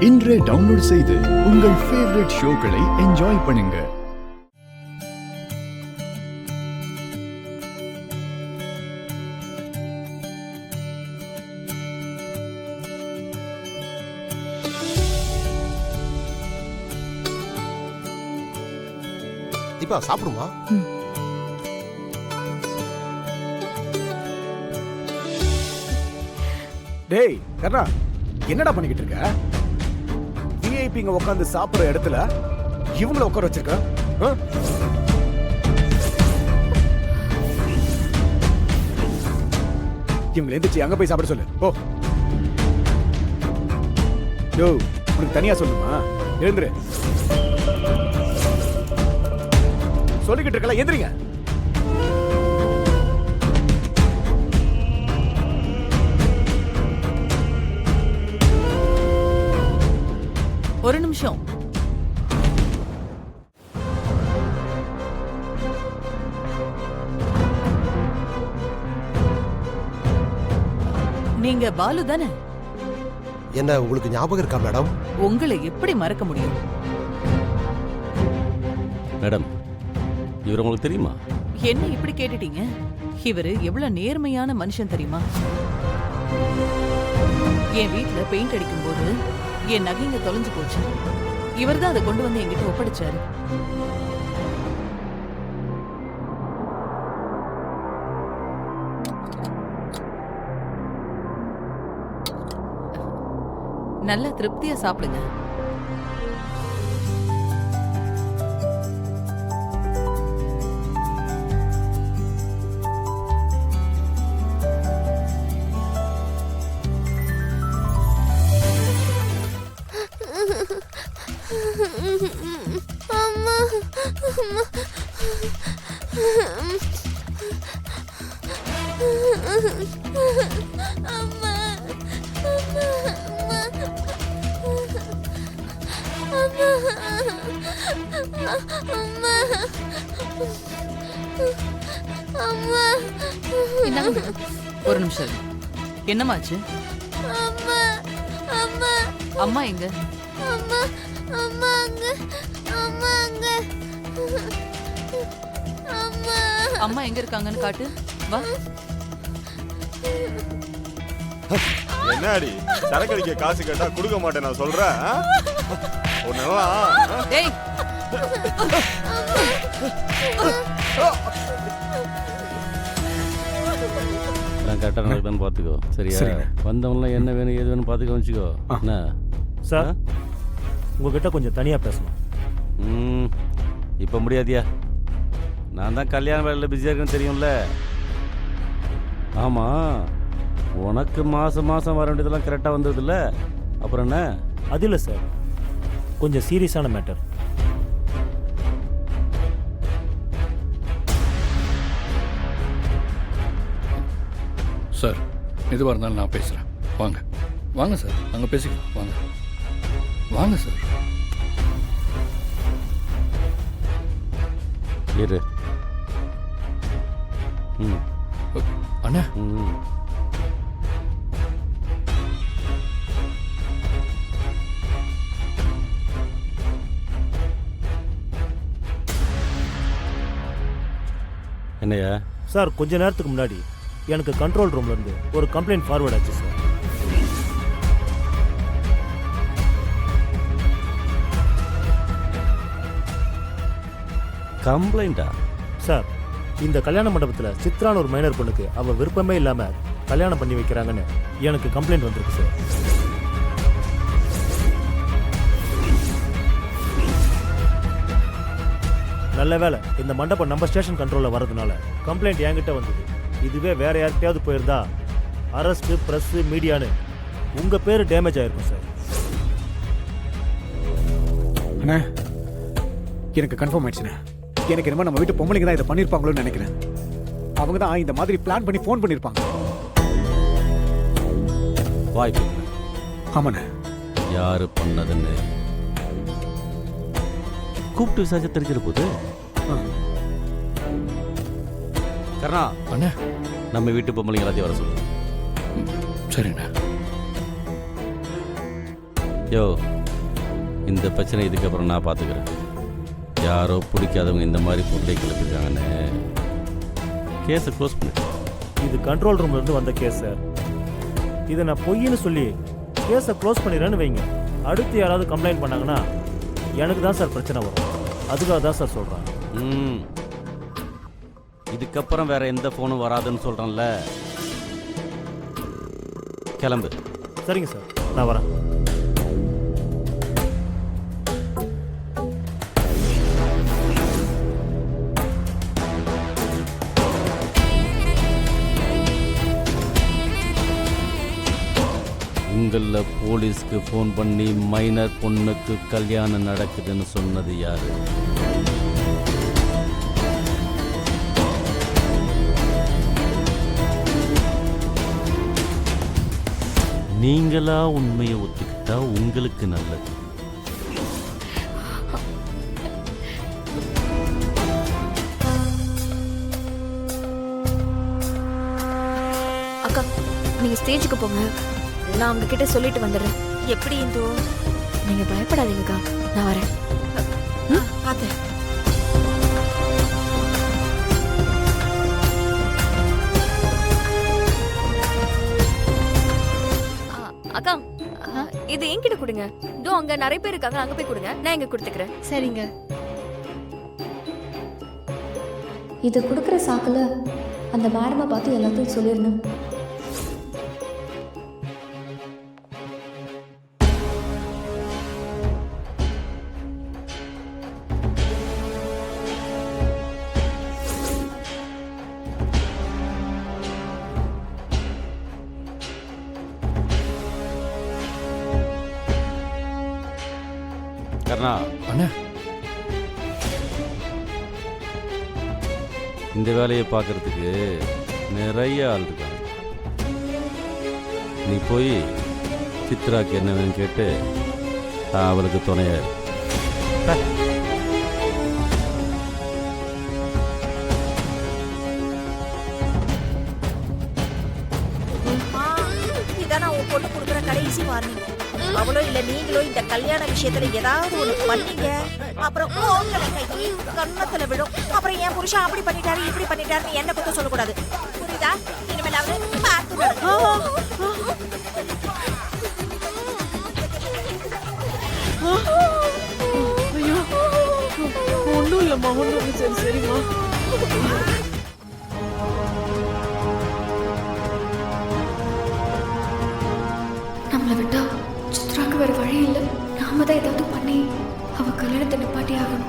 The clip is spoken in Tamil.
இன்றே டவுன்லோட் செய்து உங்கள் ஃபேவரட் ஷோக்களை என்ஜாய் பண்ணுங்க. தீபா சாப்பிடுமா? டேய் கர்ணா, என்னடா பண்ணிக்கிட்டு இருக்க? விஐபிங்க உட்காந்து சாப்பிடுற இடத்துல இவங்கள உட்கார வச்சிருக்க? இவங்களை எந்திரிச்சு அங்க போய் சாப்பிட சொல்லு. ஓ யோ, உனக்கு தனியா சொல்லுமா? எழுந்துரு. சொல்லிக்கிட்டு இருக்கல, எந்திரிங்க. ஒரு நிமிஷம். நீங்க பாலு தானே? என்ன உங்களுக்கு ஞாபகம் இருக்கா மேடம்? உங்களை எப்படி மறக்க முடியும்? மேடம், இவர் உங்களுக்கு தெரியுமா? என்ன இப்படி கேட்டுட்டீங்க? இவரு எவ்வளவு நேர்மையான மனுஷன் தெரியுமா? என் வீட்டுல பெயிண்ட் அடிக்கும் போது என் நகைங்க தொலைஞ்சு போச்சு. இவர் தான் அதை கொண்டு வந்து என்கிட்ட ஒப்படைச்சாரு. நல்லா திருப்தியா சாப்பிடுங்க. அம்மா அம்மா அம்மா அம்மா இந்தாங்க. ஒரு நிமிஷம் இரு. என்னமாச்சு? அம்மா அம்மா அம்மா எங்க? அம்மா அம்மா அங்க அம்மா அங்க அம்மா அம்மா எங்க இருக்காங்கன்னு காட்டு. வா. என்னடி சரக்கு அடிக்க காசு கேட்டா கொடுக்க மாட்டேன் நான் சொல்றேன். டேய், கரெக்டாக நடக்குதான்னு பார்த்துக்கோ. சரியா? வந்தவங்களாம் என்ன வேணும் ஏது வேணும் பார்த்துக்க வச்சுக்கோ. என்ன சார், உங்ககிட்ட கொஞ்சம் தனியாக பேசணும். இப்போ முடியாதியா? நான் தான் கல்யாண வேலையில் பிஸியாக இருக்குன்னு தெரியும்ல. ஆமாம், உனக்கு மாதம் மாதம் வர வேண்டியதெல்லாம் கரெக்டாக வந்ததில்ல, அப்புறம் என்ன? அது இல்லை சார், கொஞ்சம் சீரியஸான மேட்டர். சார், எதுவாக இருந்தாலும் நான் பேசுகிறேன். வாங்க வாங்க சார், நாங்கள் பேசிக்கலாம். வாங்க வாங்க சார். இரு. அண்ணா, என்னையா? சார், கொஞ்ச நேரத்துக்கு முன்னாடி எனக்கு கண்ட்ரோல் ரூம்ல இருந்து ஒரு கம்ப்ளைண்ட் ஃபார்வர்ட் ஆச்சு சார். கம்ப்ளைண்டா? சார், இந்த கல்யாண மண்டபத்தில் சித்ரான ஒரு மைனர் பொண்ணுக்கு அவள் விருப்பமே இல்லாமல் கல்யாணம் பண்ணி வைக்கிறாங்கன்னு எனக்கு கம்ப்ளைண்ட் வந்திருக்கு சார். நல்ல வேலை இந்த மண்டபம் நம்ம ஸ்டேஷன் கண்ட்ரோலில் வரதுனால கம்ப்ளைண்ட் என்கிட்ட வந்தது. இதுவே வேற யார்கிட்டயாவது போயிருந்தா அரஸ்ட், ப்ரெஸ், மீடியான்னு உங்கள் பேர் டேமேஜ் ஆயிருக்கும் சார். அண்ணா, எனக்கு கன்ஃபார்ம் ஆயிடுச்சுண்ணே. எனக்கு என்னமோ நம்ம வீட்டு பொம்பளைங்க தான் இதை பண்ணியிருப்பாங்களோன்னு நினைக்கிறேன். அவங்க தான் இந்த மாதிரி பிளான் பண்ணி ஃபோன் பண்ணியிருப்பாங்க. வாய்ப்பு. ஆமாண்ணே. யாரு பண்ணதுன்னு கூப்பிட்டு விசாரிச்சு தெரிஞ்சிட போது. கர்ணா, அண்ணா, நம்ம வீட்டு பொம்பளைங்க எல்லாத்தையும் வர சொல்லு. சரிண்ணா. யோ இந்த பிரச்சனை இதுக்கப்புறம் நான் பார்த்துக்கிறேன். யாரோ பிடிக்காதவங்க இந்த மாதிரி பொருளை கிளப்பிருக்காங்கன்னு கேஸை க்ளோஸ் பண்ணு. இது கண்ட்ரோல் ரூம்ல இருந்து வந்த கேஸ் சார். இதை நான் பொய்ன்னு சொல்லி கேஸை க்ளோஸ் பண்ணிடுறேன்னு வைங்க, அடுத்து யாராவது கம்ப்ளைண்ட் பண்ணாங்கன்னா எனக்கு தான் சார் பிரச்சனை வரும். அதுக்காக தான் சார் சொல்கிறேன். இதுக்கப்புறம் வேற எந்த ஃபோனும் வராதுன்னு சொல்கிறேன்ல. கிளம்பு. சரிங்க சார், நான் வரேன். உங்களில் போலீஸ்க்கு ஃபோன் பண்ணி மைனர் பொண்ணுக்கு கல்யாணம் நடக்குதுன்னு சொன்னது யாரு? நீங்களா உண்மையை ஒத்துக்கிட்டா உங்களுக்கு நல்லது. அக்கா நீங்க ஸ்டேஜுக்கு போங்க, நான் அவங்க கிட்ட சொல்லிட்டு வந்துடுறேன். எப்படி இந்தோ? நீங்க பயப்படாதீங்கக்கா, நான் வரேன். பார்த்தேன். அக்கா இது என்கிட்ட கொடுங்க. இதோ அங்க நிறைய பேர் இருக்காங்க, அங்க போய் கொடுங்க, நான் இங்க கொடுத்துக்கிறேன். சரிங்க. இது கொடுக்குற சாக்கில் அந்த மேடமை பார்த்து எல்லாத்தையும் சொல்லிடணும். கர்ணா, அண்ணா இந்த வேலையை பார்க்கறதுக்கு நிறைய ஆள் இருக்காங்க. நீ போய் சித்ராக்கு என்ன வேணும் கேட்டு அவளுக்கு துணையா இரு. இதான் நான் உன் பொண்ணு கொடுக்குற கடைசி வார்னிங். அவளோ இல்ல நீங்களோ இந்த கல்யாண விஷயத்துல ஏதாவது ஒண்ணு பண்ணீங்க, அப்புறம் உங்களை கை கண்ணத்துல விடும். அப்புறம் என் புருஷன் அப்படி பண்ணிட்டாரு இப்படி பண்ணிட்டாருன்னு என்ன குத்தம் சொல்லக்கூடாது, புரியுதா? இனிமேலாவது பார்த்து நடங்க. ஐயோ ஒன்றும் இல்லைம்மா, ஒன்றும் இல்லை. சரி சரிம்மா. நம்மளை விட்டா சித்ராக்கு வேறு வழி இல்லை. நாம தான் ஏதாவது பண்ணி அவ கல்யாணத்தை நிப்பாட்டி ஆகணும்.